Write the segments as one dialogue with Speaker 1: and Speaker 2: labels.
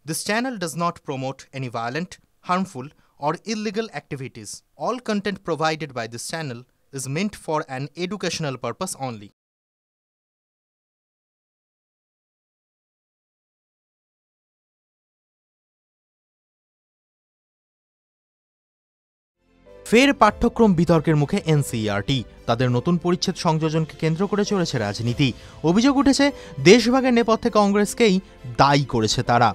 Speaker 1: This channel does not promote any violent, harmful, or illegal activities. All content provided by this channel is meant for an educational purpose only. ফের পাঠ্যক্রম বিতর্কের মুখে NCERT. তাদের নতুন পরিচ্ছেদ সংযোজনকে কেন্দ্র করে চলেছে রাজনীতি। অভিযোগ উঠেছে দেশভাগের নেপথ্যে কংগ্রেসকেই দায়ী করেছে তারা।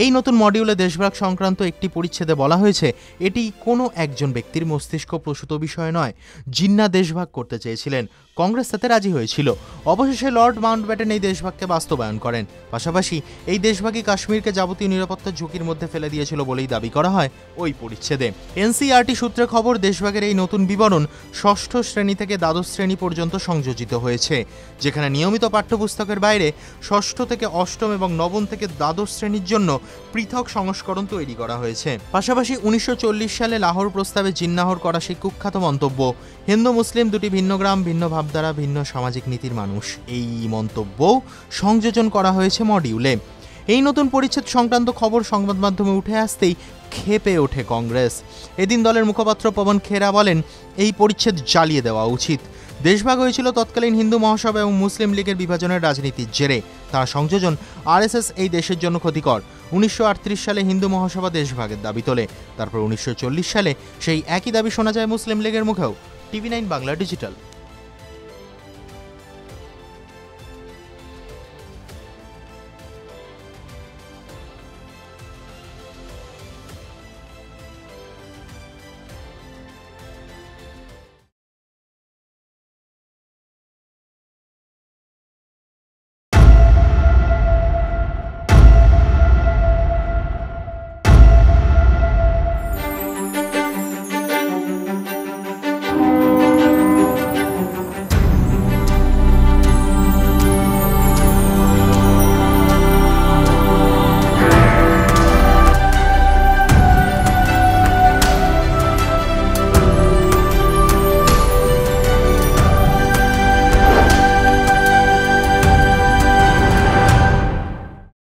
Speaker 1: এই নতুন মডিউলে দেশভাগ সংক্রান্ত একটি পরিচ্ছেদে বলা হয়েছে এটি কোনো একজন ব্যক্তির মস্তিষ্ক প্রসূত বিষয় নয়। জিন্না দেশভাগ করতে চেয়েছিলেন, কংগ্রেস তাতে রাজি হয়েছিল। অবশেষে লর্ড মাউন্টব্যাটেন এই দেশভাগকে বাস্তবায়ন করেন। পাশাপাশি এই দেশভাগই কাশ্মীরকে যাবতীয় নিরাপত্তার ঝুঁকির মধ্যে ফেলে দিয়েছিল বলেই দাবি করা হয় ওই পরিচ্ছেদে। এনসিইআরটি সূত্রে খবর, দেশভাগের এই নতুন বিবরণ ষষ্ঠ শ্রেণী থেকে দ্বাদশ শ্রেণী পর্যন্ত সংযোজিত হয়েছে, যেখানে নিয়মিত পাঠ্যপুস্তকের বাইরে ষষ্ঠ থেকে অষ্টম এবং নবম থেকে দ্বাদশ শ্রেণীর জন্য পৃথক সংস্করণ তৈরি করা হয়েছে। পাশাপাশি 1940 সালে লাহোর প্রস্তাবে জিন্নাহর করা সেই কুখ্যাত মন্তব্য, হিন্দু মুসলিম দুটি ভিন্ন গ্রাম, ভিন্ন ভাবধারা, ভিন্ন সামাজিক নীতির মানুষ, এই মন্তব্যও সংযোজন করা হয়েছে মডিউলে। এই নতুন পরিচ্ছেদ সংক্রান্ত খবর সংবাদ মাধ্যমে উঠে আসতেই ক্ষেপে ওঠে কংগ্রেস। এদিন দলের মুখপাত্র পবন খেরা বলেন, এই পরিচ্ছেদ জ্বালিয়ে দেওয়া উচিত। দেশভাগ হয়েছিল তৎকালীন হিন্দু মহাসভা এবং মুসলিম লীগের বিভাজনের রাজনীতির জেরে। তার সংযোজন আরএসএস এই দেশের জন্য ক্ষতিকর। 1938 সালে হিন্দু মহাসভা দেশভাগের দাবি তোলে। তারপর 1940 সালে সেই একই দাবি শোনা যায় মুসলিম লীগের মুখেও। TV9 Bangla digital.